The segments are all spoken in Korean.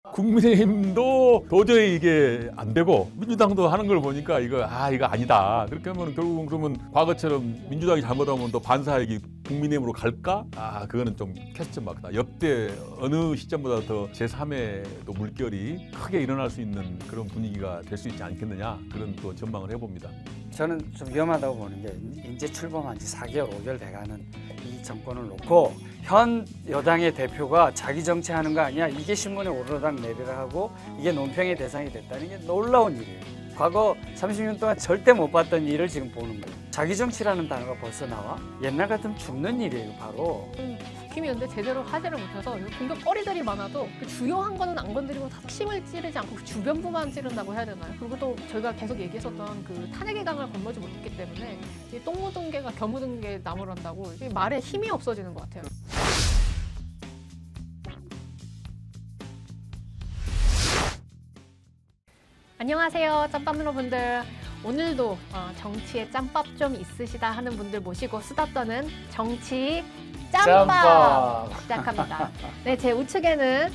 국민의힘도 도저히 이게 안 되고 민주당도 하는 걸 보니까 이거 아니다. 그렇게 하면 결국은 그러면 과거처럼 민주당이 잘못하면 또 반사이익이 국민의힘으로 갈까? 그거는 좀 퀘스천 마크다. 역대 어느 시점보다 더 제3의 또 물결이 크게 일어날 수 있는 그런 분위기가 될 수 있지 않겠느냐, 그런 또 전망을 해봅니다. 저는 좀 위험하다고 보는 게 이제 출범한 지 4개월, 5개월 돼가는 이 정권을 놓고 현 여당의 대표가 자기 정치하는 거 아니야? 이게 신문에 오르락 내리락 하고 이게 논평의 대상이 됐다는 게 놀라운 일이에요. 과거 30년 동안 절대 못 봤던 일을 지금 보는 거예요. 자기 정치라는 단어가 벌써 나와? 옛날 같으면 죽는 일이에요, 바로. 국힘이 근데 제대로 하지를 못해서 공격거리들이 많아도 그 주요한 거는 안 건드리고 핵심을 찌르지 않고 그 주변부만 찌른다고 해야 되나요? 그리고 또 저희가 계속 얘기했었던 그 탄핵의 강을 건너지 못했기 때문에 똥 묻은 개가 겨 묻은 게 나무란다고 말에 힘이 없어지는 것 같아요. 안녕하세요, 짬밥 여러분들. 오늘도 정치에 짬밥 좀 있으시다 하는 분들 모시고 수다 떠는 정치 짬밥 시작합니다. 네, 제 우측에는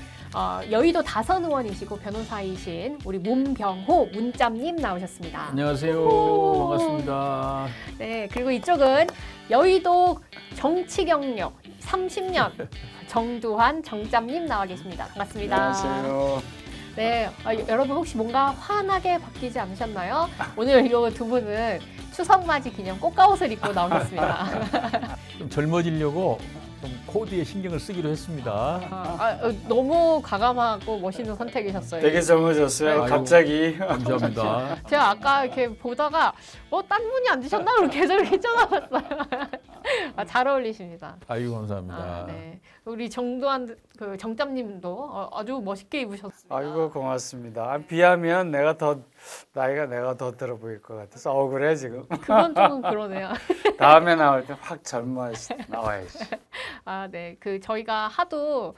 여의도 다선 의원이시고 변호사이신 우리 문병호 문짬님 나오셨습니다. 안녕하세요. 반갑습니다. 네, 그리고 이쪽은 여의도 정치 경력 30년 정두환 정짬님 나와 계십니다. 반갑습니다. 안녕하세요. 네, 여러분 혹시 뭔가 환하게 바뀌지 않으셨나요? 오늘 이 두 분은 추석맞이 기념 꽃가옷을 입고 나오셨습니다. 좀 젊어지려고 좀 코디에 신경을 쓰기로 했습니다. 너무 과감하고 멋있는 선택이셨어요. 되게 젊어졌어요. 아이고, 갑자기. 감사합니다. 제가 아까 이렇게 보다가 딴 분이 안 드셨나? 그리고 계속 이렇게 쳐다봤어요. 잘 어울리십니다. 아이고, 감사합니다. 네. 우리 정두환 그 정짬님도 아주 멋있게 입으셨습니다. 아이고 고맙습니다. 비하면 나이가 더 들어 보일 것 같아서 억울해 지금. 그건 조금 그러네요. 다음에 나올 때 확 젊어 나와야지. 네. 저희가 하도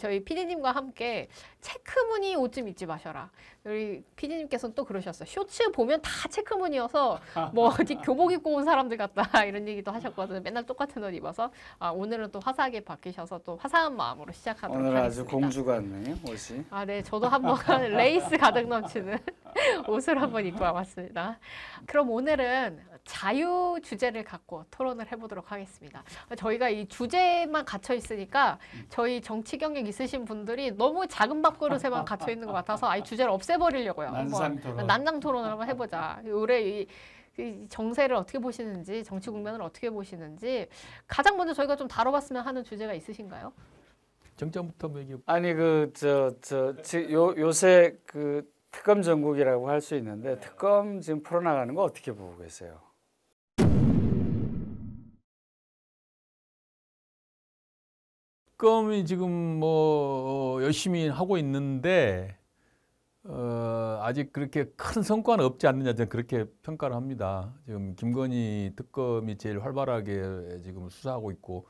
저희 PD님과 함께 체크무늬 옷 좀 입지 마셔라. 우리 PD님께서는 또 그러셨어요. 쇼츠 보면 다 체크무늬여서 뭐 어디 교복 입고 온 사람들 같다 이런 얘기도 하셨거든요. 맨날 똑같은 옷 입어서 오늘은 또 화사하게 바뀌셔서 또 화사한 마음으로 시작하도록 오늘 하겠습니다. 아주 공주 같네요, 옷이. 네. 저도 한번 레이스 가득 넘치는 옷을 한번 입고 와봤습니다. 그럼 오늘은 자유 주제를 갖고 토론을 해보도록 하겠습니다. 저희가 이 주제만 gat혀 있으니까 저희 정치 경력 있으신 분들이 너무 작은 밥그릇에만 갇혀 있는 것 같아서 아예 주제를 없애버리려고요. 난상 토론을 한번 해보자. 올해 이 정세를 어떻게 보시는지, 정치 국면을 어떻게 보시는지 가장 먼저 저희가 좀 다뤄봤으면 하는 주제가 있으신가요? 정점부터 얘기해. 아니 요새 특검 전국이라고 할 수 있는데 특검 지금 풀어나가는 거 어떻게 보고 계세요? 특검이 지금 뭐 열심히 하고 있는데 아직 그렇게 큰 성과는 없지 않느냐, 저는 그렇게 평가를 합니다. 지금 김건희 특검이 제일 활발하게 지금 수사하고 있고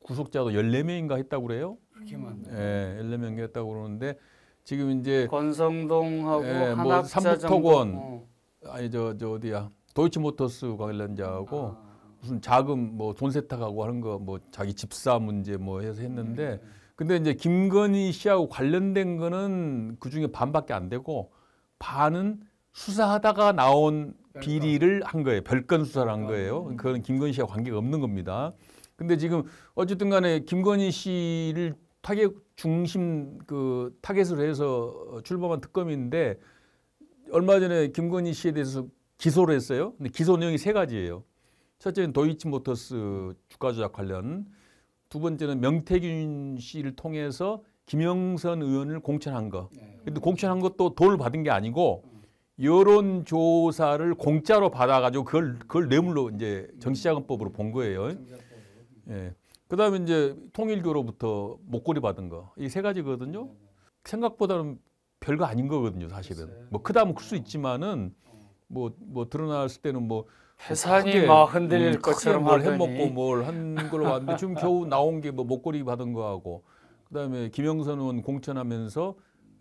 구속자도 14명인가 했다고 그래요? 그렇게 많네요. 예, 14명 했다고 그러는데 지금 이제 권성동하고 뭐 한학자 삼북특원 어디야? 도이치모터스 관련자하고 무슨 자금 뭐 돈 세탁하고 하는 거 뭐 자기 집사 문제 뭐 해서 했는데 근데 이제 김건희 씨하고 관련된 거는 그중에 반밖에 안 되고 반은 수사하다가 나온 비리를 한 거예요. 별건 수사를 한 거예요. 그건 김건희 씨와 관계가 없는 겁니다. 근데 지금 어쨌든 간에 김건희 씨를 중심 타겟으로 해서 출범한 특검인데 얼마 전에 김건희 씨에 대해서 기소를 했어요. 근데 기소 내용이 3가지예요. 첫째는 도이치모터스 주가 조작 관련, 두 번째는 명태균 씨를 통해서 김영선 의원을 공천한 거. 근데 공천한 것도 돈을 받은 게 아니고 여론 조사를 공짜로 받아가지고 그걸 뇌물로 이제 정치자금법으로 본 거예요. 예. 그다음에 이제 통일교로부터 목걸이 받은 거. 이 3가지거든요. 생각보다는 별거 아닌 거거든요, 사실은. 뭐 크다면 클 수 있지만은 뭐 드러났을 때는 뭐 해산이 막 흔들릴 것처럼 뭘 해먹고 뭘 한 걸로 봤는데 지금 겨우 나온 게 뭐 목걸이 받은 거하고 그다음에 김영선 의원 공천하면서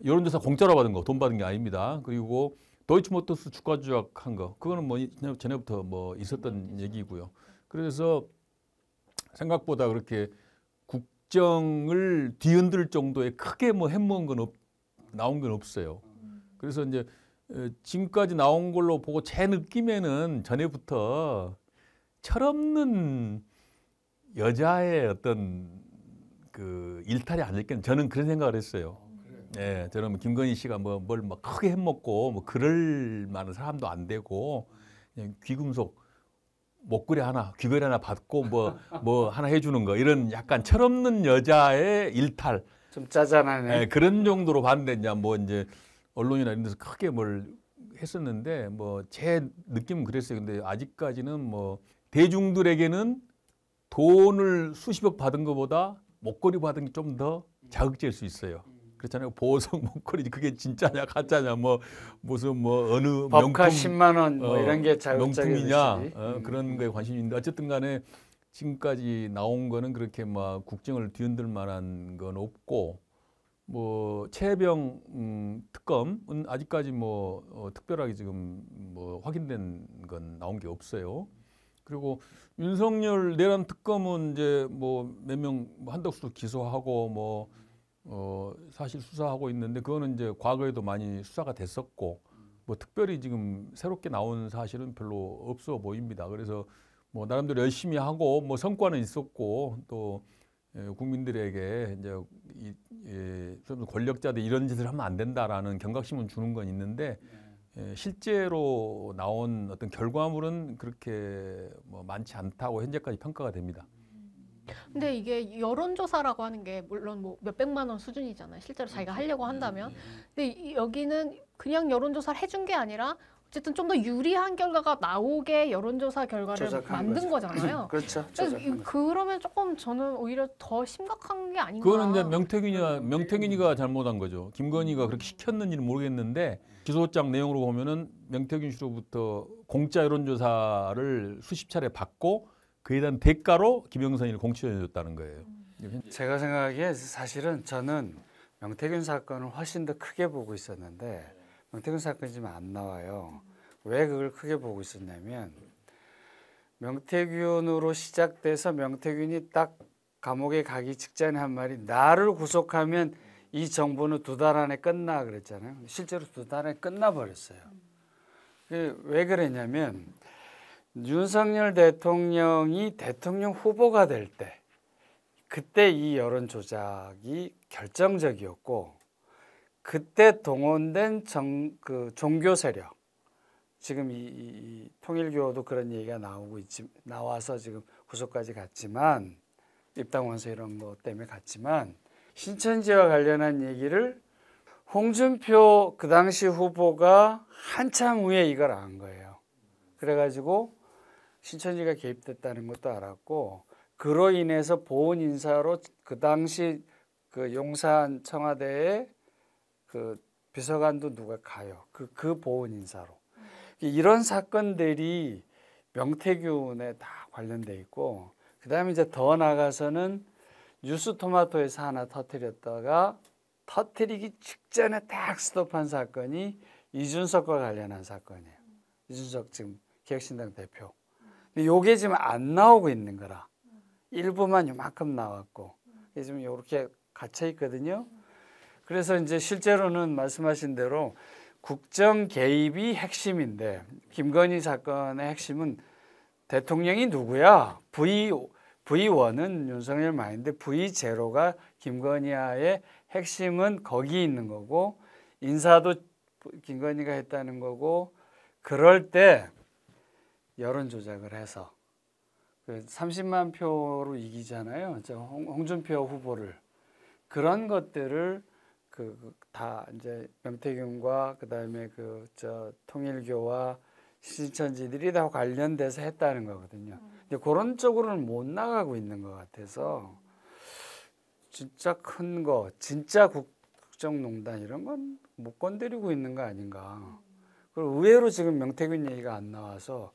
여론조사 공짜로 받은 거, 돈 받은 게 아닙니다. 그리고 도이치모터스 주가 조작한 거, 그거는 뭐 전에부터 뭐 있었던 얘기고요. 그래서 생각보다 그렇게 국정을 뒤흔들 정도의 크게 뭐 해먹은 건 나온 건 없어요. 그래서 이제 지금까지 나온 걸로 보고 제 느낌에는 전에부터 철없는 여자의 어떤 그 일탈이 아닐까 저는 그런 생각을 했어요. 예, 저는 김건희 씨가 뭘 막 크게 해먹고 뭐 그럴 만한 사람도 안 되고 그냥 귀금속 목걸이 하나, 귀걸이 하나 받고 뭐 하나 해주는 거 이런 약간 철없는 여자의 일탈. 좀 짜잔하네. 예, 그런 정도로 봤는데 이제 언론이나 이런 데서 크게 뭘 했었는데 뭐 제 느낌은 그랬어요. 근데 아직까지는 뭐 대중들에게는 돈을 수십억 받은 것보다 목걸이 받은 게 좀 더 자극적일 수 있어요. 그렇잖아요. 보석 목걸이 그게 진짜냐 가짜냐 무슨 어느 법카 명품 10만 원 뭐 이런 게 명품이냐 그런 거에 관심이 있는데 어쨌든 간에 지금까지 나온 거는 그렇게 막 국정을 뒤흔들 만한 건 없고 뭐 최혜병 특검은 아직까지 특별하게 지금 확인된 건 나온 게 없어요. 그리고 윤석열 내란 특검은 이제 몇 명 한덕수 기소하고 사실 수사하고 있는데 그거는 이제 과거에도 많이 수사가 됐었고 특별히 지금 새롭게 나온 사실은 별로 없어 보입니다. 그래서 나름대로 열심히 하고 성과는 있었고 또 국민들에게 이제 좀 권력자들 이런 짓을 하면 안 된다라는 경각심은 주는 건 있는데 실제로 나온 어떤 결과물은 그렇게 많지 않다고 현재까지 평가가 됩니다. 근데 이게 여론조사라고 하는 게 물론 몇백만 원 수준이잖아요. 실제로 자기가 하려고 한다면. 근데 여기는 그냥 여론조사를 해준 게 아니라 어쨌든 좀 더 유리한 결과가 나오게 여론조사 결과를 만든 거잖아요. 그렇죠. 그러면 조금 저는 오히려 더 심각한 게 아닌가. 그거는 이제 명태균이가 잘못한 거죠. 김건희가 그렇게 시켰는지는 모르겠는데 기소장 내용으로 보면은 명태균 씨로부터 공짜 여론조사를 수십 차례 받고 그에 대한 대가로 김영선이를 공천해줬다는 거예요. 제가 생각하기에 사실은 저는 명태균 사건을 훨씬 더 크게 보고 있었는데 명태균 사건이 지금 안 나와요. 왜 그걸 크게 보고 있었냐면 명태균으로 시작돼서 명태균이 딱 감옥에 가기 직전에 한 말이 나를 구속하면 이 정부는 2달 안에 끝나 그랬잖아요. 실제로 2달 안에 끝나버렸어요. 왜 그랬냐면 윤석열 대통령이 대통령 후보가 될 때 그때 이 여론 조작이 결정적이었고 그때 동원된 종교 세력 지금 이 통일교도 그런 얘기가 나와서 지금 구속까지 갔지만 입당 원서 이런 것 때문에 갔지만 신천지와 관련한 얘기를 홍준표 그 당시 후보가 한참 후에 이걸 안 거예요. 그래가지고 신천지가 개입됐다는 것도 알았고 그로 인해서 보훈 인사로 그 당시 그 용산 청와대에 그 비서관도 누가 가요. 그 보훈 인사로. 이런 사건들이 명태균에 다 관련돼 있고 그다음에 이제 더 나가서는 뉴스토마토에서 하나 터뜨렸다가 터뜨리기 직전에 딱 스톱한 사건이 이준석과 관련한 사건이에요. 이준석 지금 개혁신당 대표. 근데 요게 지금 안 나오고 있는 거라. 일부만 요만큼 나왔고 지금 이렇게 갇혀 있거든요. 그래서 이제 실제로는 말씀하신 대로 국정 개입이 핵심인데 김건희 사건의 핵심은 대통령이 누구야? V1은 윤석열 마인드, V0가 김건희와의 핵심은 거기 있는 거고 인사도 김건희가 했다는 거고 그럴 때 여론 조작을 해서 30만 표로 이기잖아요. 홍준표 후보를 그런 것들을 다 이제 명태균과 그다음에 통일교와 신천지들이 다 관련돼서 했다는 거거든요. 근데 그런 쪽으로는 못 나가고 있는 것 같아서 진짜 큰 거, 진짜 국정농단 이런 건 못 건드리고 있는 거 아닌가. 그리고 의외로 지금 명태균 얘기가 안 나와서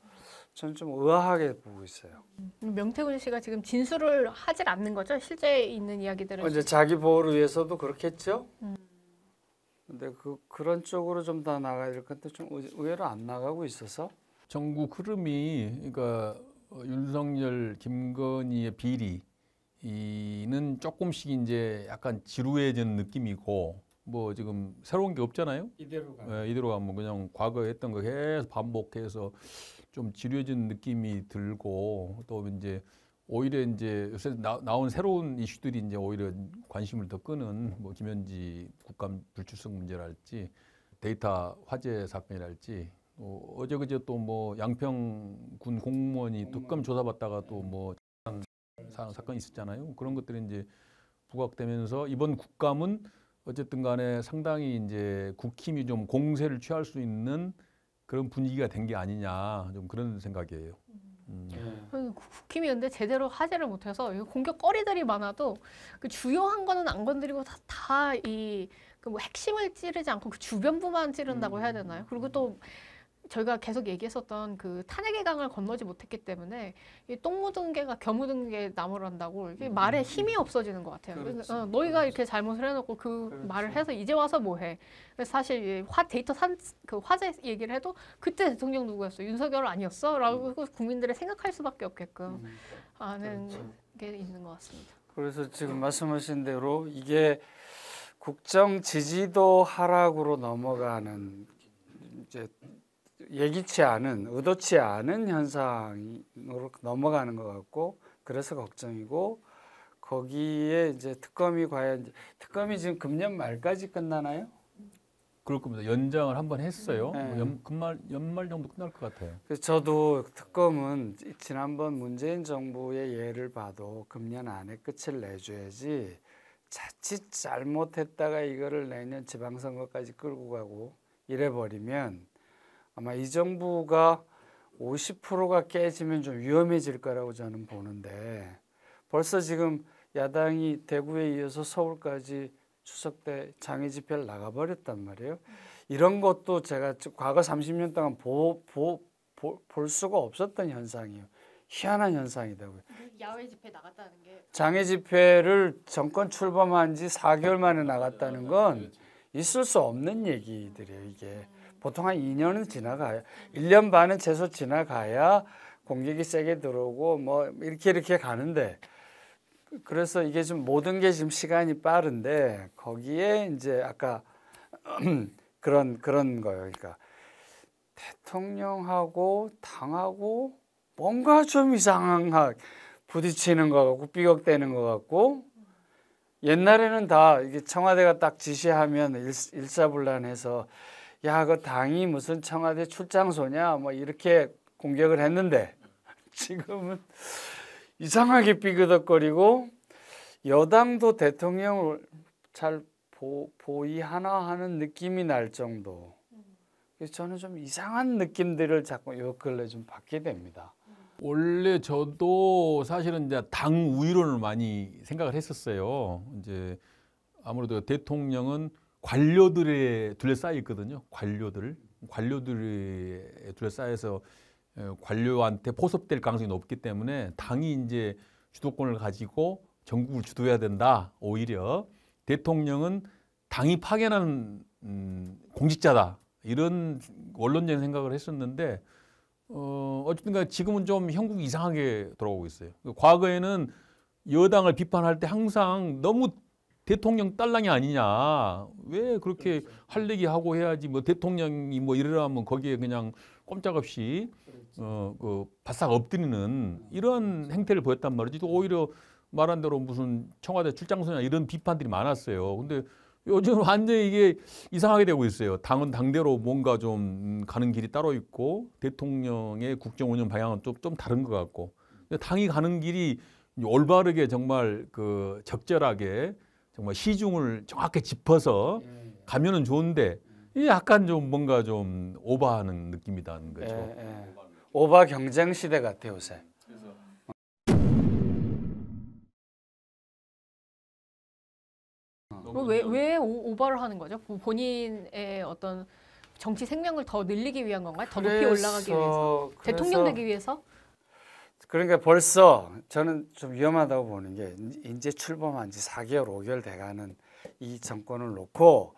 저는 좀 의아하게 보고 있어요. 명태균 씨가 지금 진술을 하질 않는 거죠? 실제 있는 이야기들은 이제 자기 보호를 위해서도 그렇겠죠. 근데 그런 쪽으로 좀 더 나가야 될 건데 좀 의외로 안 나가고 있어서 전국 흐름이 그러니까 윤석열, 김건희의 비리는 조금씩 이제 약간 지루해지는 느낌이고 뭐 지금 새로운 게 없잖아요. 이대로 가. 이대로 가면 그냥 과거에 했던 거 계속 반복해서 좀 지루해진 느낌이 들고 또 이제 오히려 이제 요새 나온 새로운 이슈들이 이제 오히려 관심을 더 끄는 뭐 김현지 국감 불출석 문제랄지 데이터 화재 사건이랄지 어제 그제 또 뭐 양평군 공무원이 특검 조사받다가 또 뭐 사건이 있었잖아요. 그런 것들이 이제 부각되면서 이번 국감은 어쨌든 간에 상당히 이제 국힘이 좀 공세를 취할 수 있는 그런 분위기가 된 게 아니냐 좀 그런 생각이에요. 국힘이 근데 제대로 하지를 못해서 공격거리들이 많아도 그 주요한 거는 안 건드리고 다 이 그 뭐 핵심을 찌르지 않고 그 주변부만 찌른다고 해야 되나요? 그리고 또 저희가 계속 얘기했었던 그 탄핵의 강을 건너지 못했기 때문에 이 똥 묻은 개가 겨 묻은 게 나무란다고 이게 말에 힘이 없어지는 것 같아요. 그래서 너희가 이렇게 잘못을 해놓고 그 말을 해서 이제 와서 뭐해? 그래서 사실 데이터 그 화재 얘기를 해도 그때 대통령 누구였어? 윤석열 아니었어? 라고 국민들이 생각할 수밖에 없게끔 하는 게 있는 것 같습니다. 그래서 지금 말씀하신 대로 이게 국정 지지도 하락으로 넘어가는 이제 예기치 않은 의도치 않은 현상으로 넘어가는 것 같고 그래서 걱정이고 거기에 이제 특검이 과연 특검이 지금 금년 말까지 끝나나요? 그럴 겁니다. 연장을 한번 했어요. 네. 연말 정도 끝날 것 같아요. 그래서 저도 특검은 지난번 문재인 정부의 예를 봐도 금년 안에 끝을 내줘야지 자칫 잘못했다가 이거를 내년 지방선거까지 끌고 가고 이래버리면 아마 이 정부가 50%가 깨지면 좀 위험해질 거라고 저는 보는데 벌써 지금 야당이 대구에 이어서 서울까지 추석 때 장애 집회를 나가버렸단 말이에요. 이런 것도 제가 과거 30년 동안 볼 수가 없었던 현상이에요. 희한한 현상이다고요. 야외 집회 나갔다는 게 장애 집회를 정권 출범한 지 4개월 만에 나갔다는 건 있을 수 없는 얘기들이에요. 이게 보통 한 2년은 지나가야 1년 반은 최소 지나가야 공격이 세게 들어오고 뭐 이렇게 가는데 그래서 이게 좀 모든 게 지금 시간이 빠른데 거기에 이제 아까 그런 거예요. 그러니까 대통령하고 당하고 뭔가 좀 이상하게 부딪히는 것 같고 삐걱대는 것 같고 옛날에는 다 이게 청와대가 딱 지시하면 일사불란해서 야, 그 당이 무슨 청와대 출장소냐 뭐 이렇게 공격을 했는데 지금은 이상하게 삐그덕거리고 여당도 대통령을 잘 보이하나 하는 느낌이 날 정도. 그래서 저는 좀 이상한 느낌들을 자꾸 요 근래 좀 받게 됩니다. 원래 저도 사실은 이제 당 우위론을 많이 생각을 했었어요. 이제 아무래도 대통령은 관료들에 둘러싸여 있거든요. 관료들에 둘러싸여서 관료한테 포섭될 가능성이 높기 때문에 당이 이제 주도권을 가지고 전국을 주도해야 된다. 오히려 대통령은 당이 파견하는 공직자다. 이런 원론적인 생각을 했었는데 어쨌든 지금은 좀 형국이 이상하게 돌아오고 있어요. 과거에는 여당을 비판할 때 항상 너무 대통령 딸랑이 아니냐. 왜 그렇게 할 얘기 하고 해야지. 뭐 대통령이 뭐 이러라면 거기에 그냥 꼼짝없이 그 바싹 엎드리는 이런 행태를 보였단 말이지. 또 오히려 말한 대로 무슨 청와대 출장소냐 이런 비판들이 많았어요. 근데 요즘 완전히 이게 이상하게 되고 있어요. 당은 당대로 뭔가 좀 가는 길이 따로 있고 대통령의 국정 운영 방향은 좀 다른 것 같고 당이 가는 길이 올바르게 정말 그 적절하게 정말 시중을 정확히 짚어서 가면은 좋은데 이게 약간 좀 뭔가 좀 오버하는 느낌이 나는 거죠. 오버 경쟁 시대 같아요, 요새. 왜 오버를 하는 거죠? 본인의 어떤 정치 생명을 더 늘리기 위한 건가요? 더 높이 올라가기 위해서? 대통령 되기 위해서? 그러니까 벌써 저는 좀 위험하다고 보는 게 이제 출범한 지 4개월, 5개월 돼가는 이 정권을 놓고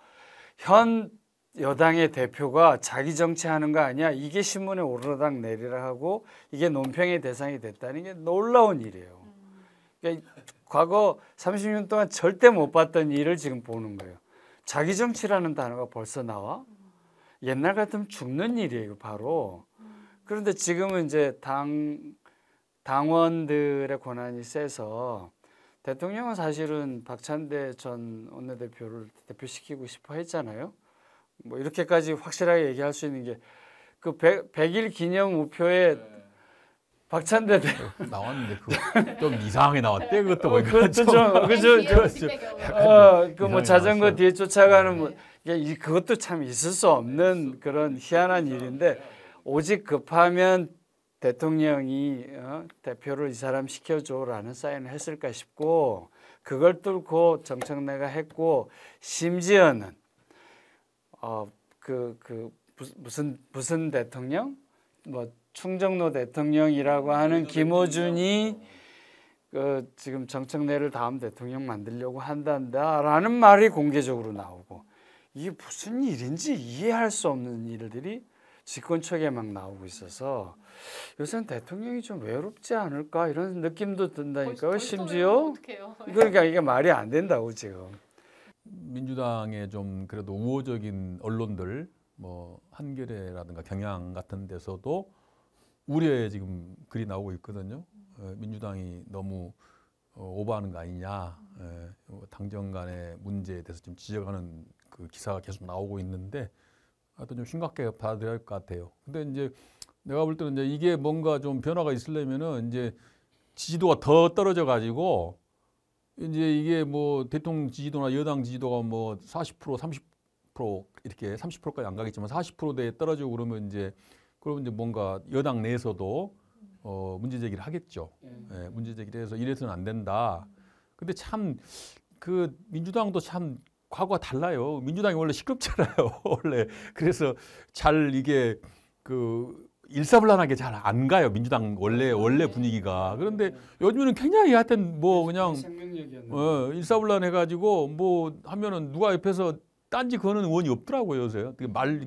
현 여당의 대표가 자기 정치하는 거 아니야? 이게 신문에 오르락 내리락 하고 이게 논평의 대상이 됐다는 게 놀라운 일이에요. 그러니까 과거 30년 동안 절대 못 봤던 일을 지금 보는 거예요. 자기 정치라는 단어가 벌써 나와? 옛날 같으면 죽는 일이에요, 바로. 그런데 지금은 이제 당원들의 권한이 세서 대통령은 사실은 박찬대 전 원내대표를 대표시키고 싶어 했잖아요. 뭐 이렇게까지 확실하게 얘기할 수 있는 게 그 100일 기념 우표에 박찬대 나왔는데 그거 좀 이상하게 나왔대. 그것도 보니까 그것도 그 뭐 자전거 뒤에 쫓아가는 뭐 그것도 참 있을 수 없는 그런 희한한 일인데 오직 급하면 대통령이 대표를 이 사람 시켜줘라는 사인을 했을까 싶고 그걸 뚫고 정청래가 했고 심지어는 무슨 대통령 뭐 충정로 대통령이라고 하는 김어준이 지금 정청래를 다음 대통령 만들려고 한다라는 말이 공개적으로 나오고 이게 무슨 일인지 이해할 수 없는 일들이 집권 초기에 막 나오고 있어서 요새는 대통령이 좀 외롭지 않을까 이런 느낌도 든다니까요. 심지어 그러니까 이게 말이 안 된다고 지금. 민주당의 좀 그래도 우호적인 언론들 뭐 한겨레라든가 경향 같은 데서도 우려의 지금 글이 나오고 있거든요. 민주당이 너무 오버하는 거 아니냐, 당정 간의 문제에 대해서 좀 지적하는 그 기사가 계속 나오고 있는데 하여튼 좀 심각하게 받아들여야 할 것 같아요. 근데 이제 내가 볼 때는 이제 이게 뭔가 좀 변화가 있으려면은 이제 지지도가 더 떨어져 가지고 이제 이게 뭐 대통령 지지도나 여당 지지도가 뭐 40%, 30% 이렇게 30%까지 안 가겠지만 40%대에 떨어지고 그러면 이제 뭔가 여당 내에서도 문제 제기를 하겠죠. 예, 문제 제기를 해서 이래서는 안 된다. 근데 참 그 민주당도 참 과거가 달라요. 민주당이 원래 시끄럽잖아요. 원래 그래서 잘 이게 그 일사불란하게 잘 안 가요. 민주당 원래 분위기가. 그런데 요즘에는 굉장히 하여튼 뭐 그냥 일사불란해가지고 뭐 하면은 누가 옆에서 딴지 거는 의원이 없더라고요. 요새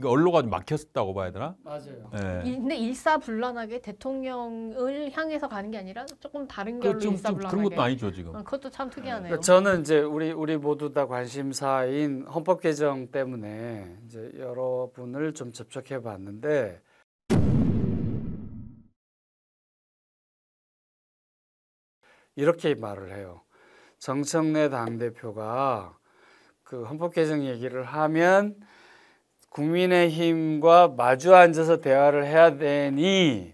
언로가 좀 막혔다고 봐야 되나? 맞아요. 네. 근데 일사불란하게 대통령을 향해서 가는 게 아니라 조금 다른 결로 일사불란하게. 그런 것도 아니죠 지금. 그것도 참 특이하네요. 그러니까 저는 이제 우리 모두 다 관심사인 헌법 개정 때문에 이제 여러분을 좀 접촉해 봤는데 이렇게 말을 해요. 정청래 당대표가 그 헌법 개정 얘기를 하면 국민의힘과 마주 앉아서 대화를 해야 되니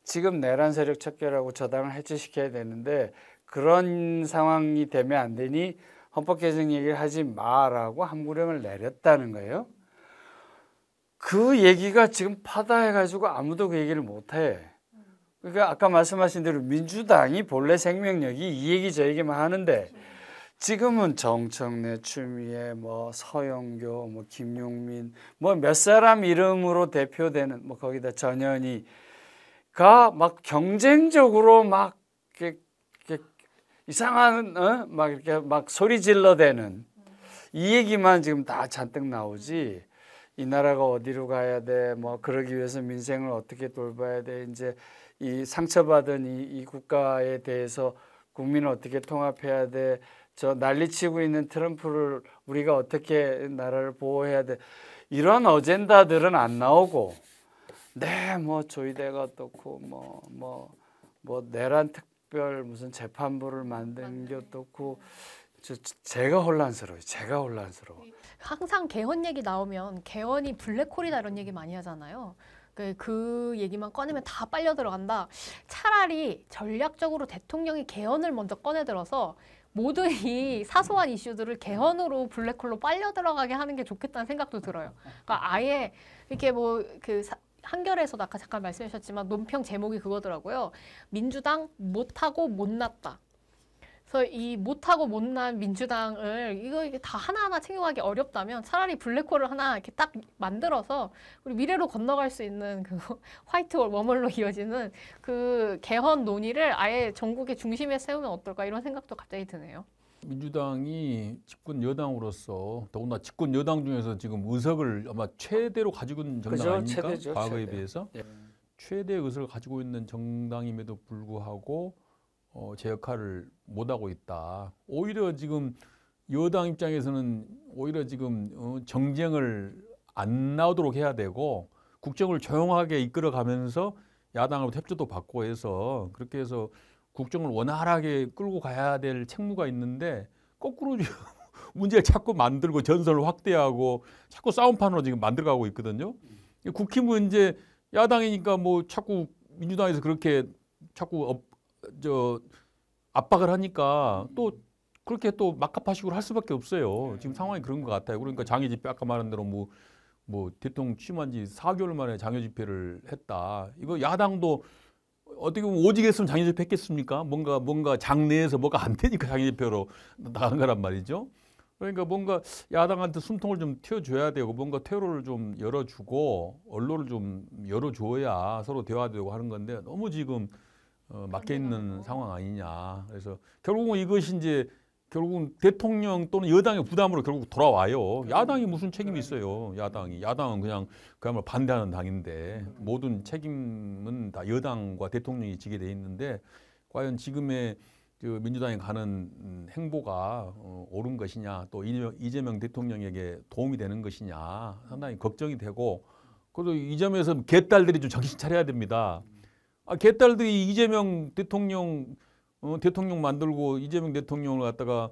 지금 내란 세력 척결하고 저당을 해체시켜야 되는데 그런 상황이 되면 안 되니 헌법 개정 얘기를 하지 마라고 함구령을 내렸다는 거예요. 그 얘기가 지금 파다해가지고 아무도 그 얘기를 못해. 그러니까 아까 말씀하신 대로 민주당이 본래 생명력이 이 얘기 저 얘기만 하는데 지금은 정청래, 추미애, 뭐 서영교, 뭐 김용민, 뭐 몇 사람 이름으로 대표되는 뭐 거기다 전현희가 막 경쟁적으로 막 이렇게 이상한 막 이렇게 막 소리 질러대는 이 얘기만 지금 다 잔뜩 나오지. 이 나라가 어디로 가야 돼? 뭐 그러기 위해서 민생을 어떻게 돌봐야 돼? 이제 이 상처받은 이 국가에 대해서 국민을 어떻게 통합해야 돼? 저 난리치고 있는 트럼프를 우리가 어떻게 나라를 보호해야 돼? 이런 어젠다들은 안 나오고, 네, 뭐 조이대가 어떻고, 뭐 내란 특별 무슨 재판부를 만든 게 어떻고, 제가 혼란스러워요. 제가 혼란스러워. 항상 개헌 얘기 나오면 개헌이 블랙홀이다 이런 얘기 많이 하잖아요. 그 얘기만 꺼내면 다 빨려 들어간다. 차라리 전략적으로 대통령이 개헌을 먼저 꺼내 들어서 모든 이 사소한 이슈들을 개헌으로 블랙홀로 빨려 들어가게 하는 게 좋겠다는 생각도 들어요. 그러니까 아예 이렇게 뭐 그 한겨레에서도 아까 잠깐 말씀하셨지만 논평 제목이 그거더라고요. 민주당 못하고 못났다. 그래서 이 못하고 못난 민주당을 이거 다 하나하나 챙겨가기 어렵다면 차라리 블랙홀을 하나 이렇게 딱 만들어서 우리 미래로 건너갈 수 있는 그 화이트홀 웜홀로 이어지는 그 개헌 논의를 아예 전국의 중심에 세우면 어떨까 이런 생각도 갑자기 드네요. 민주당이 집권 여당으로서 더구나 집권 여당 중에서 지금 의석을 아마 최대로 가지고 있는 정당 그죠? 아닙니까? 최대죠, 과거에 최대. 비해서 예. 최대 의석을 가지고 있는 정당임에도 불구하고 제 역할을 못하고 있다. 오히려 지금 여당 입장에서는 오히려 지금 정쟁을 안 나오도록 해야 되고 국정을 조용하게 이끌어가면서 야당하고 협조도 받고 해서 그렇게 해서 국정을 원활하게 끌고 가야 될 책무가 있는데 거꾸로 문제를 자꾸 만들고 전선을 확대하고 자꾸 싸움판으로 지금 만들어가고 있거든요. 국힘은 이제 야당이니까 뭐 자꾸 민주당에서 그렇게 자꾸 압박을 하니까 또 그렇게 또 막가파식으로 할 수밖에 없어요. 지금 상황이 그런 것 같아요. 그러니까 장외 집회 아까 말한 대로 뭐 대통령 취임한 지 4개월 만에 장외 집회를 했다. 이거 야당도 어떻게 보면 오직 했으면 장외 집회 했겠습니까? 뭔가 장내에서 뭐가 안 되니까 장외 집회로 나간 거란 말이죠. 그러니까 뭔가 야당한테 숨통을 좀 틔워줘야 되고 뭔가 퇴로를 좀 열어주고 언론을 좀 열어줘야 서로 대화되고 하는 건데 너무 지금 막혀 있는 상황 아니냐. 그래서 결국은 이것이 이제 결국은 대통령 또는 여당의 부담으로 결국 돌아와요. 야당이 무슨 책임이 있어요. 야당은 그냥 그야말로 반대하는 당인데 모든 책임은 다 여당과 대통령이 지게 돼 있는데 과연 지금의 민주당이 가는 행보가 옳은 것이냐 또 이재명 대통령에게 도움이 되는 것이냐 상당히 걱정이 되고 그래도 이 점에서 개딸들이 좀 정신 차려야 됩니다. 개딸들이 이재명 대통령 만들고 이재명 대통령을 갖다가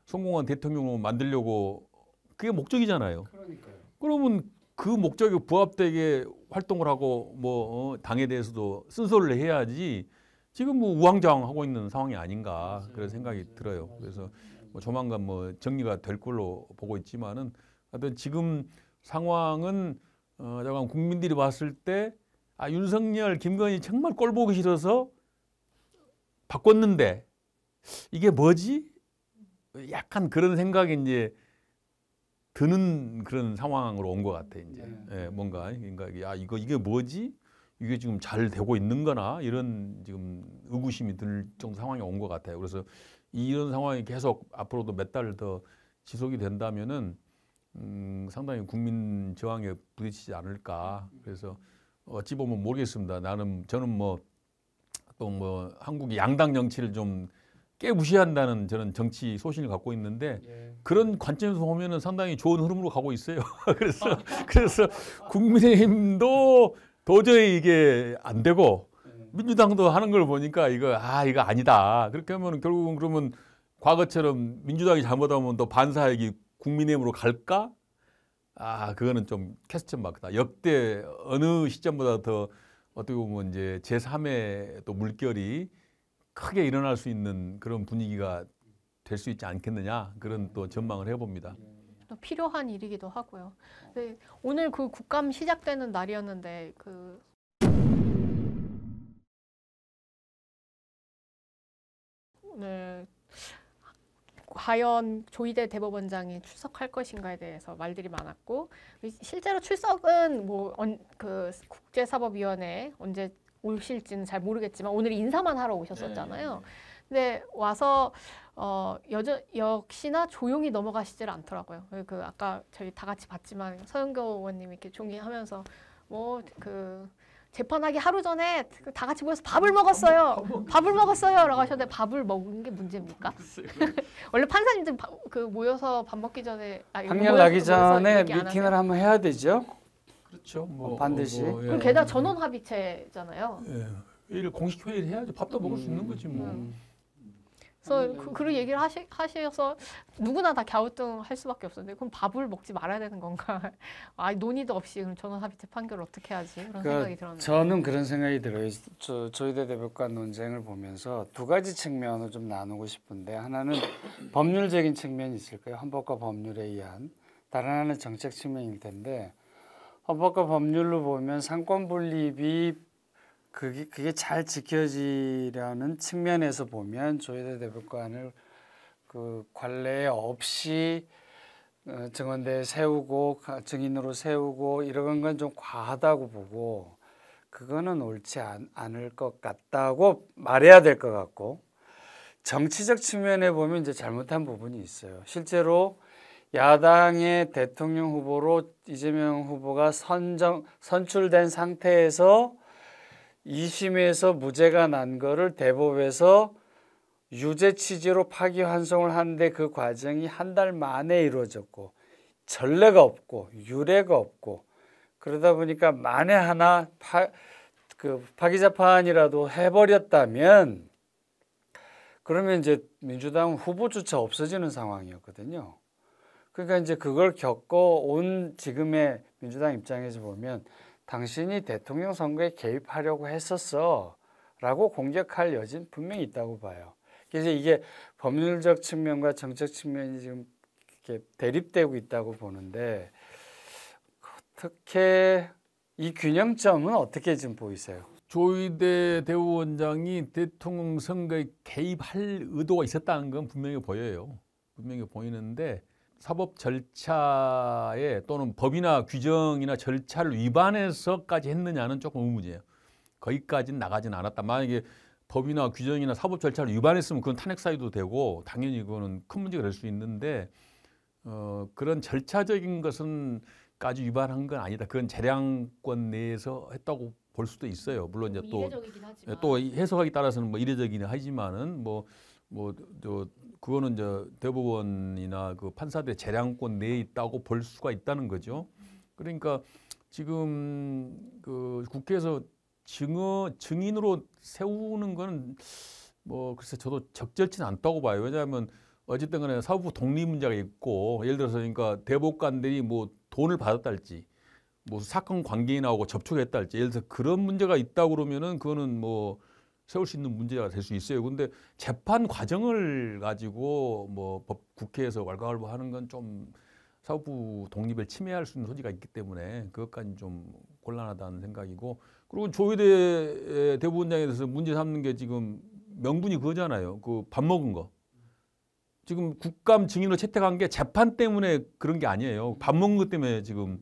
성공한 대통령으로 만들려고 그게 목적이잖아요. 그러니까요. 그러면 그 목적에 부합되게 활동을 하고 당에 대해서도 쓴소리를 해야지 지금 뭐 우왕좌왕하고 있는 상황이 아닌가 그런 생각이 들어요. 그래서 뭐 조만간 뭐 정리가 될 걸로 보고 있지만은 하여튼 지금 상황은 잠깐 국민들이 봤을 때 윤석열, 김건희 정말 꼴 보기 싫어서 바꿨는데 이게 뭐지? 약간 그런 생각이 이제 드는 그런 상황으로 온 것 같아 이제. 예, 뭔가 이게 뭐지? 이게 지금 잘 되고 있는 거나 이런 지금 의구심이 들 정도 상황이 온 것 같아요. 그래서 이런 상황이 계속 앞으로도 몇 달 더 지속이 된다면은 상당히 국민 저항에 부딪히지 않을까. 그래서 어찌 보면 모르겠습니다. 저는 또 한국의 양당 정치를 좀 깨무시한다는 저는 정치 소신을 갖고 있는데 그런 관점에서 보면은 상당히 좋은 흐름으로 가고 있어요. 그래서 국민의힘도 도저히 이게 안 되고 민주당도 하는 걸 보니까 이거 아니다. 그렇게 하면 결국은 그러면 과거처럼 민주당이 잘못하면 또 반사이익이 국민의힘으로 갈까? 그거는 좀 퀘스천 마크다. 역대 어느 시점보다 더 어떻게 보면 이제 제3의 또 물결이 크게 일어날 수 있는 그런 분위기가 될 수 있지 않겠느냐 그런 또 전망을 해봅니다. 또 필요한 일이기도 하고요. 네, 오늘 그 국감 시작되는 날이었는데 오늘 과연 조희대 대법원장이 출석할 것인가에 대해서 말들이 많았고 실제로 출석은 그 국제사법위원회 언제 오실지는 잘 모르겠지만 오늘 인사만 하러 오셨었잖아요. 근데 와서 역시나 조용히 넘어가시질 않더라고요. 아까 저희 다 같이 봤지만 서영교 의원님이 이렇게 종이하면서 재판하기 하루 전에 다 같이 모여서 밥을 먹었어요. 라고 하셨는데 밥을 먹은 게 문제입니까? 원래 판사님들 모여서 밥 먹기 전에 판결 나기 전에 미팅을 한번 해야 되죠. 그렇죠. 반드시. 그럼 게다가 전원 합의체잖아요. 회의를 공식 회의를 해야죠. 밥도 먹을 수 있는 거지 뭐. 그래서 그런 얘기를 하셔서 누구나 다 갸우뚱할 수밖에 없었는데 그럼 밥을 먹지 말아야 되는 건가? 논의도 없이 그럼 전원 합의체 판결을 어떻게 하지? 그런 생각이 들었는데. 저는 그런 생각이 들어요. 조희대 대법관 논쟁을 보면서 두 가지 측면을 좀 나누고 싶은데 하나는 법률적인 측면이 있을 거예요. 헌법과 법률에 의한. 다른 하나는 정책 측면일 텐데 헌법과 법률로 보면 상권 분립이 그게 잘 지켜지려는 측면에서 보면 조희대 대법관을 관례 없이 증언대에 세우고 증인으로 세우고 이런 건 좀 과하다고 보고 그거는 옳지 않을 것 같다고 말해야 될 것 같고 정치적 측면에 보면 이제 잘못한 부분이 있어요. 실제로 야당의 대통령 후보로 이재명 후보가 선출된 상태에서 2심에서 무죄가 난 거를 대법에서 유죄 취지로 파기환송을 하는데 그 과정이 한 달 만에 이루어졌고 전례가 없고 유례가 없고 그러다 보니까 만에 하나 파기자판이라도 해버렸다면 그러면 이제 민주당 후보조차 없어지는 상황이었거든요. 그러니까 이제 그걸 겪어온 지금의 민주당 입장에서 보면 당신이 대통령 선거에 개입하려고 했었어 라고 공격할 여지는 분명히 있다고 봐요. 그래서 이게 법률적 측면과 정책 측면이 지금 이렇게 대립되고 있다고 보는데 어떻게 이 균형점은 어떻게 지금 보이세요? 조희대 대법원장이 대통령 선거에 개입할 의도가 있었다는 건 분명히 보여요. 분명히 보이는데 사법 절차에 또는 법이나 규정이나 절차를 위반해서까지 했느냐는 조금 의문이에요. 거기까지는 나가지는 않았다. 만약에 법이나 규정이나 사법 절차를 위반했으면 그건 탄핵 사유도 되고 당연히 그거는 큰 문제가 될 수 있는데 그런 절차적인 것은까지 위반한 건 아니다. 그건 재량권 내에서 했다고 볼 수도 있어요. 물론 이제 또 해석하기 따라서는 뭐 이례적이긴 하지만은 그거는 이제 대법원이나 그 판사들의 재량권 내에 있다고 볼 수가 있다는 거죠. 그러니까 지금 그 국회에서 증인으로 세우는 거는 뭐 글쎄 저도 적절치는 않다고 봐요. 왜냐하면 어쨌든 간에 사법부 독립 문제가 있고 예를 들어서 그러니까 대법관들이 뭐 돈을 받았달지 뭐 사건 관계인하고 접촉했달지 예를 들어서 그런 문제가 있다고 그러면은 그거는 뭐 세울 수 있는 문제가 될 수 있어요. 근데 재판 과정을 가지고 뭐 국회에서 왈가왈부하는 건 좀 사법부 독립을 침해할 수 있는 소지가 있기 때문에 그것까지 좀 곤란하다는 생각이고 그리고 조희대 대법원장에 대해서 문제 삼는 게 지금 명분이 그거잖아요. 그 밥 먹은 거. 지금 국감 증인으로 채택한 게 재판 때문에 그런 게 아니에요. 밥 먹은 것 때문에 지금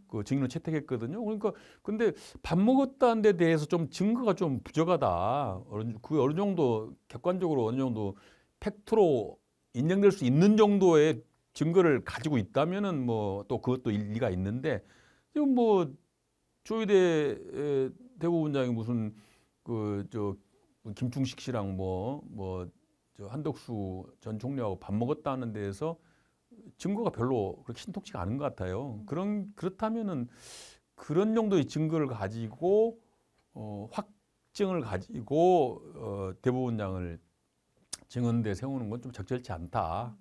그 증인으로 채택했거든요. 그러니까 근데 밥 먹었다는 데 대해서 좀 증거가 좀 부족하다. 그 어느 정도 객관적으로 어느 정도 팩트로 인정될 수 있는 정도의 증거를 가지고 있다면은 뭐 또 그것도 일리가 있는데 지금 뭐 조희대 대법원장이 무슨 김충식 씨랑 저 한덕수 전 총리하고 밥 먹었다는 데에서 증거가 별로 그렇게 신통치가 않은 것 같아요. 그렇다면은 그런 정도의 증거를 가지고 확증을 가지고 대법원장을 증언대에 세우는 건 좀 적절치 않다.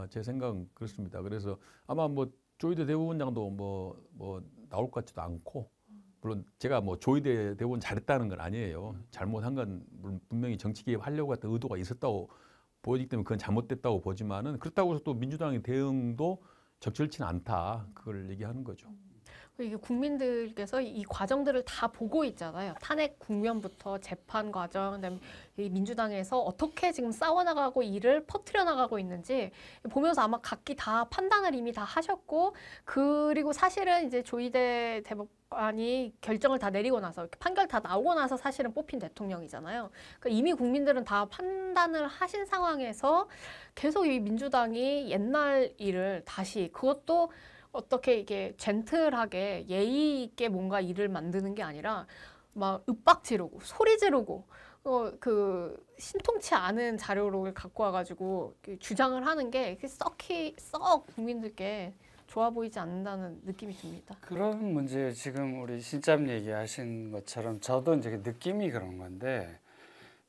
제 생각은 그렇습니다. 그래서 아마 뭐 조희대 대법원장도 뭐 나올 것 같지도 않고 물론 제가 뭐 조희대 대법원 잘했다는 건 아니에요. 잘못한 건 분명히 정치 개입하려고 했던 의도가 있었다고 보이기 때문에 그건 잘못됐다고 보지만은 그렇다고 해서 또 민주당의 대응도 적절치는 않다. 그걸 얘기하는 거죠. 이게 국민들께서 이 과정들을 다 보고 있잖아요. 탄핵 국면부터 재판 과정, 그다음에 이 민주당에서 어떻게 지금 싸워나가고 일을 퍼뜨려 나가고 있는지 보면서 아마 각기 다 판단을 이미 다 하셨고 그리고 사실은 이제 조희대 대법관이 결정을 다 내리고 나서 판결 다 나오고 나서 사실은 뽑힌 대통령이잖아요. 그러니까 이미 국민들은 다 판단을 하신 상황에서 계속 이 민주당이 옛날 일을 다시 그것도 어떻게 이게 젠틀하게 예의 있게 뭔가 일을 만드는 게 아니라 막 윽박 지르고 소리 지르고 그 신통치 않은 자료를 갖고 와가지고 주장을 하는 게 썩 국민들께 좋아 보이지 않는다는 느낌이 듭니다. 그런 문제 지금 우리 신짬 얘기하신 것처럼 저도 이제 느낌이 그런 건데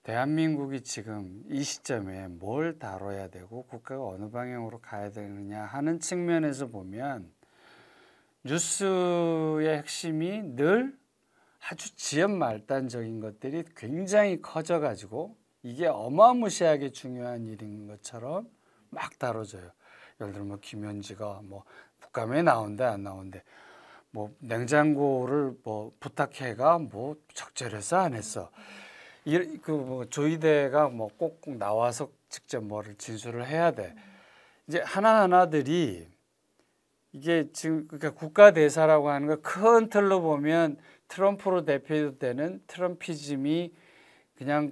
대한민국이 지금 이 시점에 뭘 다뤄야 되고 국가가 어느 방향으로 가야 되느냐 하는 측면에서 보면 뉴스의 핵심이 늘 아주 지연말단적인 것들이 굉장히 커져가지고 이게 어마무시하게 중요한 일인 것처럼 막 다뤄져요. 예를 들면 뭐 김현지가 뭐 국감에 나온대 안 나온대 뭐 냉장고를 뭐 부탁해가 뭐 적절했어 안 했어 뭐 조희대가 뭐 꼭 나와서 직접 뭐를 진술을 해야 돼. 이제 하나하나들이 이게 지금 그러니까 국가 대사라고 하는 거 큰 틀로 보면 트럼프로 대표되는 트럼피즘이 그냥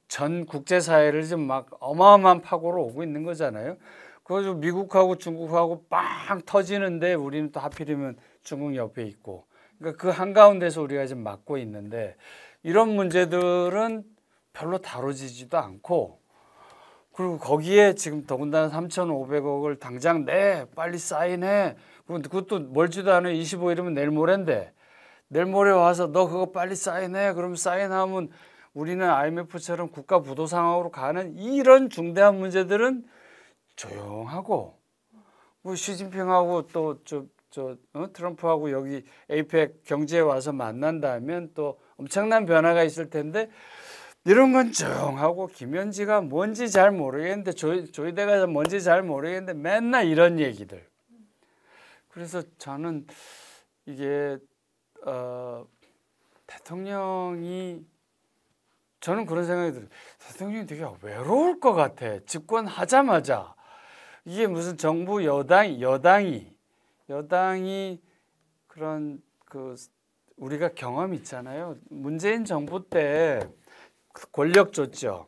전 국제사회를 좀 막 어마어마한 파고로 오고 있는 거잖아요. 그래서 미국하고 중국하고 빵 터지는데 우리는 또 하필이면 중국 옆에 있고 그러니까 그 한가운데서 우리가 지금 막고 있는데 이런 문제들은 별로 다뤄지지도 않고 그리고 거기에 지금 더군다나 3,500억을 당장 내 빨리 사인해. 그것도 멀지도 않아요. 25일이면 내일 모레인데 내일 모레 와서 너 그거 빨리 사인해. 그럼 사인하면 우리는 IMF처럼 국가 부도 상황으로 가는 이런 중대한 문제들은 조용하고 뭐 시진핑하고 또 트럼프하고 여기 에이펙 경제에 와서 만난다면 또 엄청난 변화가 있을 텐데 이런 건 조용하고 김현지가 뭔지 잘 모르겠는데 조이대가 뭔지 잘 모르겠는데 맨날 이런 얘기들. 그래서 저는 이게 대통령이 저는 그런 생각이 들어요. 대통령이 되게 외로울 것 같아. 집권하자마자 이게 무슨 정부 여당이 그런 그 우리가 경험 있잖아요. 문재인 정부 때 권력 줬죠.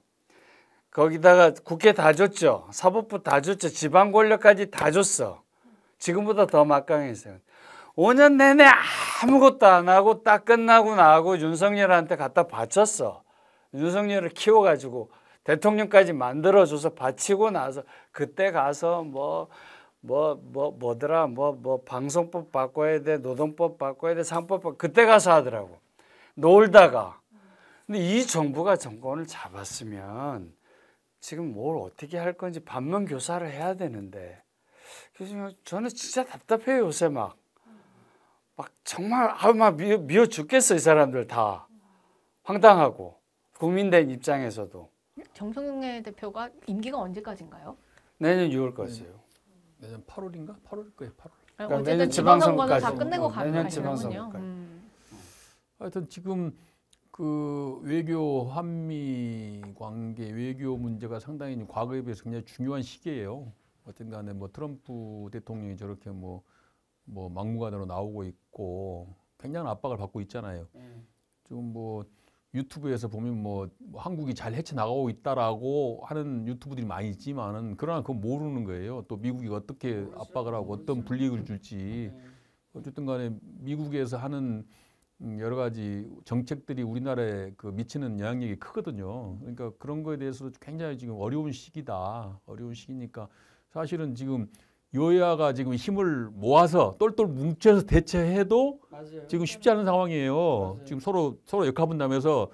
거기다가 국회 다 줬죠. 사법부 다 줬죠. 지방 권력까지 다 줬어. 지금보다 더 막강했어요. 5년 내내 아무것도 안 하고 딱 끝나고 나하고 윤석열한테 갖다 바쳤어. 윤석열을 키워가지고 대통령까지 만들어줘서 바치고 나서 그때 가서 뭐더라 방송법 바꿔야 돼, 노동법 바꿔야 돼, 상법 그때 가서 하더라고. 놀다가. 근데 이 정부가 정권을 잡았으면 지금 뭘 어떻게 할 건지 반면 교사를 해야 되는데 그래서 저는 진짜 답답해요. 요새 막 정말 막 미워 죽겠어. 이 사람들 다 황당하고 국민들 입장에서도. 정청래 대표가 임기가 언제까지인가요? 내년 6월까지요. 내년 8월인가? 8월일 거예요. 8월. 그러니까 어쨌든 내년 지방선거는 다 지방선거까지. 끝내고 내년 가시는군요. 지방선거까지. 하여튼 지금 그 외교 한미 관계 외교 문제가 상당히 과거에 비해서 굉장히 중요한 시기예요. 어쨌든 간에 뭐 트럼프 대통령이 저렇게 뭐 막무가내로 나오고 있고 굉장한 압박을 받고 있잖아요. 지금 뭐 유튜브에서 보면 뭐 한국이 잘 헤쳐나가고 있다라고 하는 유튜브들이 많이 있지만은 그러나 그거 모르는 거예요. 또 미국이 어떻게 압박을 하고 어떤 불이익을 줄지. 어쨌든 간에 미국에서 하는 여러 가지 정책들이 우리나라에 그 미치는 영향력이 크거든요. 그러니까 그런 거에 대해서도 굉장히 지금 어려운 시기다. 어려운 시기니까 사실은 지금 여야가 지금 힘을 모아서 똘똘 뭉쳐서 대처해도 맞아요. 지금 쉽지 않은 상황이에요. 맞아요. 지금 서로 역할분담해서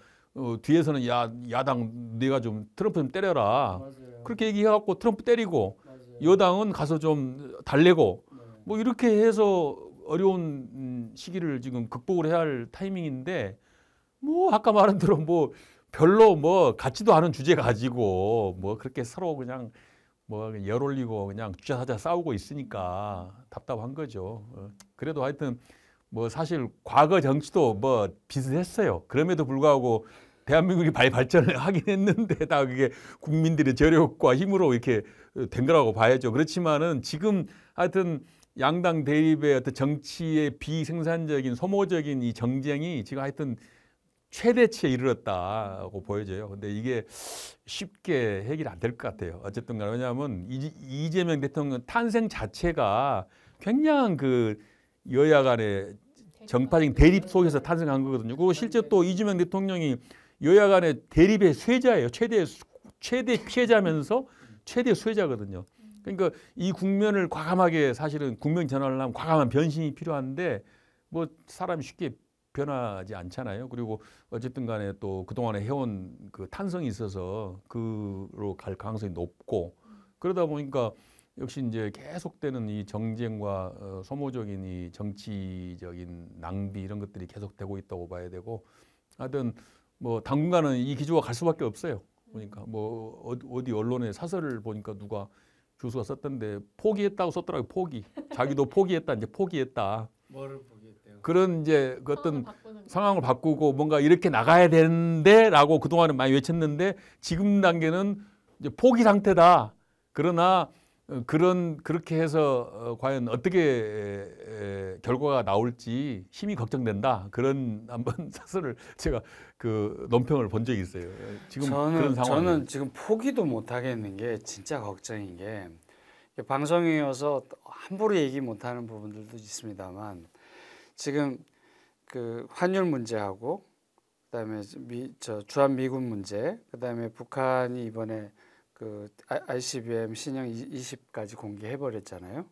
뒤에서는 야당 네가 좀 트럼프 좀 때려라. 맞아요. 그렇게 얘기해갖고 트럼프 때리고 맞아요. 여당은 가서 좀 달래고 네. 뭐 이렇게 해서 어려운 시기를 지금 극복을 해야 할 타이밍인데 뭐 아까 말한 대로 뭐 별로 뭐 같지도 않은 주제 가지고 뭐 그렇게 서로 그냥 뭐 열 올리고 그냥 주자사자 싸우고 있으니까 답답한 거죠. 그래도 하여튼 뭐 사실 과거 정치도 뭐 비슷했어요. 그럼에도 불구하고 대한민국이 발전을 하긴 했는데 다 그게 국민들의 저력과 힘으로 이렇게 된 거라고 봐야죠. 그렇지만은 지금 하여튼 양당 대립의 어떤 정치의 비생산적인 소모적인 이 정쟁이 지금 하여튼 최대치에 이르렀다고 보여져요. 근데 이게 쉽게 해결이 안 될 것 같아요. 어쨌든 간에 왜냐하면 이재명 대통령 탄생 자체가 굉장한 그 여야 간의 정파적인 대립 속에서 탄생한 거거든요. 그리고 실제 또 이재명 대통령이 여야 간의 대립의 수혜자예요. 최대 피해자면서 최대 수혜자거든요. 그러니까 이 국면을 과감하게 사실은 국면 전환을 하면 과감한 변신이 필요한데 뭐 사람이 쉽게 변하지 않잖아요. 그리고 어쨌든 간에 또 그동안에 해온 그 탄성이 있어서 그로 갈 가능성이 높고 그러다 보니까 역시 이제 계속되는 이 정쟁과 소모적인 이 정치적인 낭비 이런 것들이 계속되고 있다고 봐야 되고 하여튼 뭐 당분간은 이 기조가 갈 수밖에 없어요. 보니까 뭐 어디 언론에 사설을 보니까 누가 교수가 썼던데 포기했다고 썼더라고요. 포기. 자기도 포기했다. 이제 포기했다. 뭐를 보겠대요? 그런 이제 그 어떤 상황을 바꾸고 뭔가 이렇게 나가야 되는데라고 그동안은 많이 외쳤는데 지금 단계는 이제 포기 상태다. 그러나 그렇게 해서 과연 어떻게 결과가 나올지 심히 걱정된다. 그런 한번 사설을 제가 그 논평을 본 적이 있어요. 지금 그런 상황. 저는 지금 포기도 못 하겠는 게 진짜 걱정인 게 방송이어서 함부로 얘기 못 하는 부분들도 있습니다만 지금 그 환율 문제하고 그다음에 주한 미군 문제, 그다음에 북한이 이번에 그 ICBM 신형 20까지 공개해 버렸잖아요.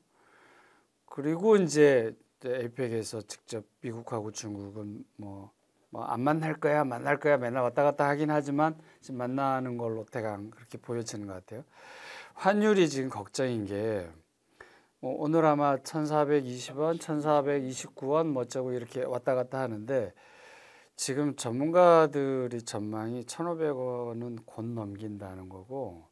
그리고 이제 에이펙에서 직접 미국하고 중국은 뭐 안 만날 거야 맨날 왔다 갔다 하긴 하지만 지금 만나는 걸로 대강 그렇게 보여지는 것 같아요. 환율이 지금 걱정인 게 오늘 아마 1,420원, 1,429원 뭐 어쩌고 이렇게 왔다 갔다 하는데 지금 전문가들이 전망이 1,500원은 곧 넘긴다는 거고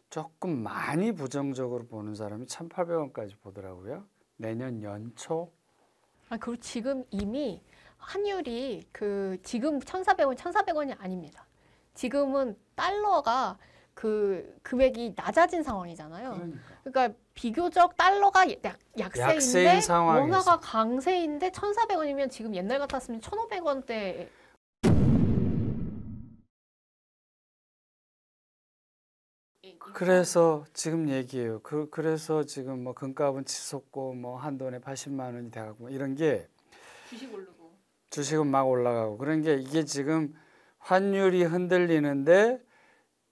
조금 많이 부정적으로 보는 사람이 1,800원까지 보더라고요. 내년 연초. 그리고 지금 이미 환율이 그 지금 1,400원이 아닙니다. 지금은 달러가 그 금액이 낮아진 상황이잖아요. 그러니까 비교적 달러가 약세인데 원화가 강세인데 1,400원이면 지금 옛날 같았으면 1,500원대. 그래서 지금 얘기해요. 그래서 지금 뭐 금값은 치솟고 뭐 한돈에 80만 원이 돼가고 뭐 이런 게 주식은 막 올라가고 그런 게 이게 지금 환율이 흔들리는데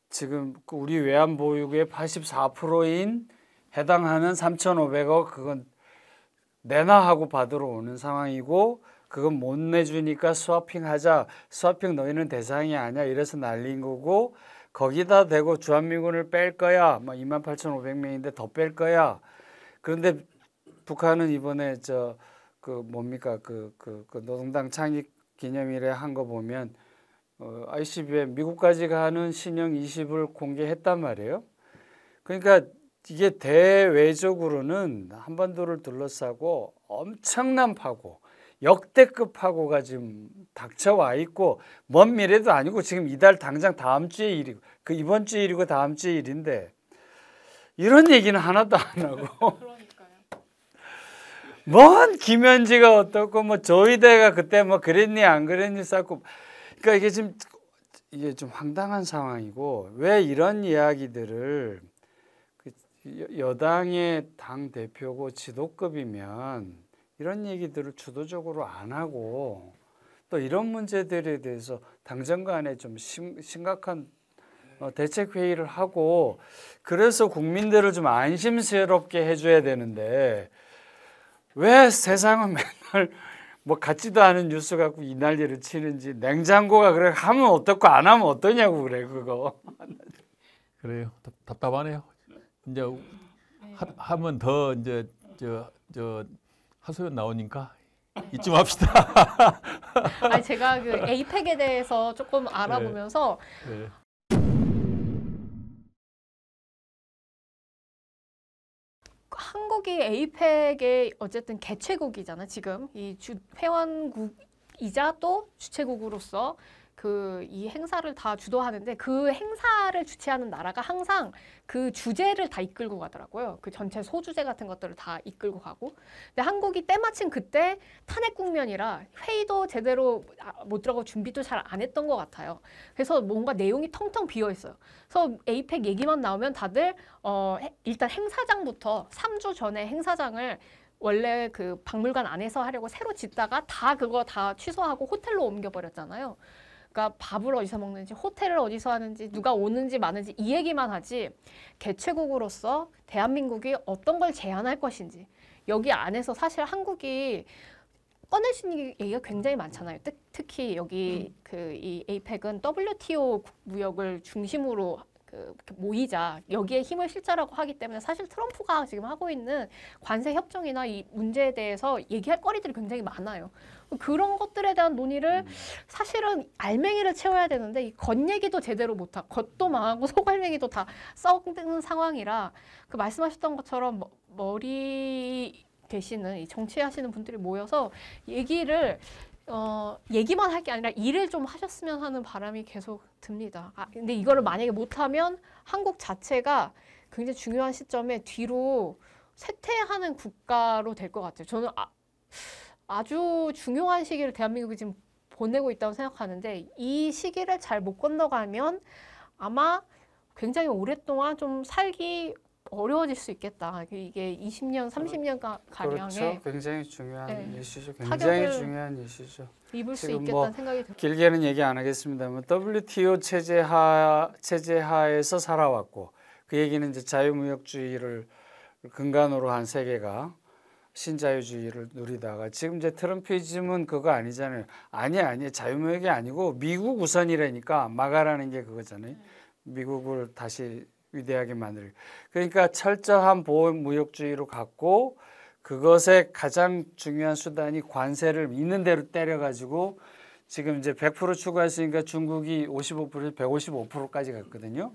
지금 우리 외환 보유고의 84%인 해당하는 3,500억 그건 내놔 하고 받으러 오는 상황이고 그건 못 내주니까 스와핑 하자. 스와핑 너희는 대상이 아니야. 이래서 날린 거고 거기다 대고 주한미군을 뺄 거야. 뭐 28,500명인데 더 뺄 거야. 그런데 북한은 이번에 그 노동당 창립 기념일에 한 거 보면 ICBM 미국까지 가는 신형 20을 공개했단 말이에요. 그러니까 이게 대외적으로는 한반도를 둘러싸고 엄청난 파고 역대급 파고가 지금 닥쳐와 있고 먼 미래도 아니고 지금 이달 당장 다음 주의 일이고 그 이번 주 일이고 다음 주의 일인데 이런 얘기는 하나도 안 하고 뭔 김현지가 어떻고 뭐 조이대가 그때 뭐 그랬니 안 그랬니 쌓고 그러니까 이게 좀 황당한 상황이고 왜 이런 이야기들을 여당의 당 대표고 지도급이면 이런 얘기들을 주도적으로 안 하고 또 이런 문제들에 대해서 당정 간에 좀 심각한 대책 회의를 하고 그래서 국민들을 좀 안심스럽게 해줘야 되는데 왜 세상은 맨날 뭐 같지도 않은 뉴스 갖고 이 난리를 치는지 냉장고가 그래 하면 어떻고 안 하면 어떠냐고 그래 그거. 그래요. 답답하네요. 이제 하면 더 이제 저 하소연 나오니까 이쯤 합시다. 아니 제가 그 에이펙에 대해서 조금 알아보면서 네. 한국이 에이펙의 어쨌든 개최국이잖아. 지금 이 회원국이자 또 주최국으로서 그 이 행사를 다 주도하는데 그 행사를 주최하는 나라가 항상 그 주제를 다 이끌고 가더라고요. 그 전체 소주제 같은 것들을 다 이끌고 가고. 근데 한국이 때마침 그때 탄핵 국면이라 회의도 제대로 못 들어가고 준비도 잘 안 했던 것 같아요. 그래서 뭔가 내용이 텅텅 비어 있어요. 그래서 에이펙 얘기만 나오면 다들 일단 행사장부터 3주 전에 행사장을 원래 그 박물관 안에서 하려고 새로 짓다가 그거 다 취소하고 호텔로 옮겨버렸잖아요. 그러니까 밥을 어디서 먹는지 호텔을 어디서 하는지 누가 오는지 마는지 이 얘기만 하지 개최국으로서 대한민국이 어떤 걸 제안할 것인지 여기 안에서 사실 한국이 꺼낼 수 있는 얘기가 굉장히 많잖아요. 특히 여기 이 에이펙은 WTO 무역을 중심으로 모이자 여기에 힘을 실자라고 하기 때문에 사실 트럼프가 지금 하고 있는 관세 협정이나 이 문제에 대해서 얘기할 거리들이 굉장히 많아요. 그런 것들에 대한 논의를 사실은 알맹이를 채워야 되는데 이 겉얘기도 제대로 못하고 겉도 망하고 속알맹이도 다 썩는 상황이라 그 말씀하셨던 것처럼 머리 되시는 이 정치하시는 분들이 모여서 얘기만 할 게 아니라 일을 좀 하셨으면 하는 바람이 계속 듭니다. 근데 이거를 만약에 못하면 한국 자체가 굉장히 중요한 시점에 뒤로 쇠퇴하는 국가로 될 것 같아요. 저는 아주 중요한 시기를 대한민국이 지금 보내고 있다고 생각하는데 이 시기를 잘 못 건너가면 아마 굉장히 오랫동안 좀 살기 어려워질 수 있겠다. 이게 20년, 30년 가량의 그렇죠. 굉장히 중요한 이슈죠. 굉장히 타격을 중요한 이슈죠. 입을 수 지금 있겠다는 생각이 들어요. 길게는 얘기 안 하겠습니다만 WTO 체제 하에서 살아왔고 그 얘기는 이제 자유무역주의를 근간으로 한 세계가 신자유주의를 누리다가 지금 이제 트럼피즘은 그거 아니잖아요. 아니 자유무역이 아니고 미국 우선이라니까 막아라는 게 그거잖아요. 미국을 다시 위대하게 만들. 그러니까 철저한 보호무역주의로 갔고 그것의 가장 중요한 수단이 관세를 있는 대로 때려가지고 지금 이제 100% 추가했으니까 중국이 55%에서 155%까지 갔거든요.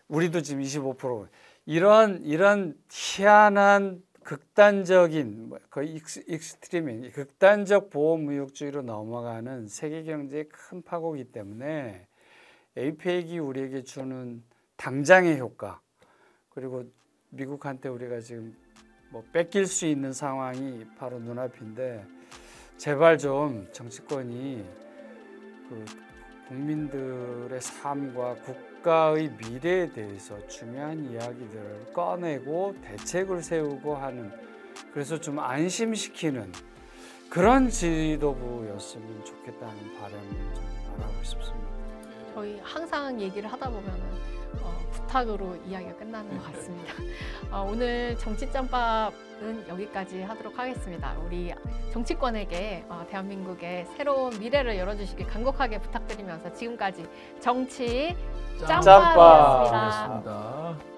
우리도 지금 25%. 이런 희한한 극단적인 거의 익스트림인 극단적 보호무역주의로 넘어가는 세계 경제의 큰 파고기 때문에 APEC이 우리에게 주는 당장의 효과 그리고 미국한테 우리가 지금 뭐 뺏길 수 있는 상황이 바로 눈앞인데 제발 좀 정치권이 그 국민들의 삶과 국가의 미래에 대해서 중요한 이야기들을 꺼내고 대책을 세우고 하는 그래서 좀 안심시키는 그런 지도부였으면 좋겠다는 바람을 좀 말하고 싶습니다. 저희 항상 얘기를 하다 보면은 부탁으로 이야기가 끝나는 것 같습니다. 오늘 정치짬밥은 여기까지 하도록 하겠습니다. 우리 정치권에게 대한민국의 새로운 미래를 열어주시길 간곡하게 부탁드리면서 지금까지 정치 짬밥이었습니다. 짬밥이었습니다.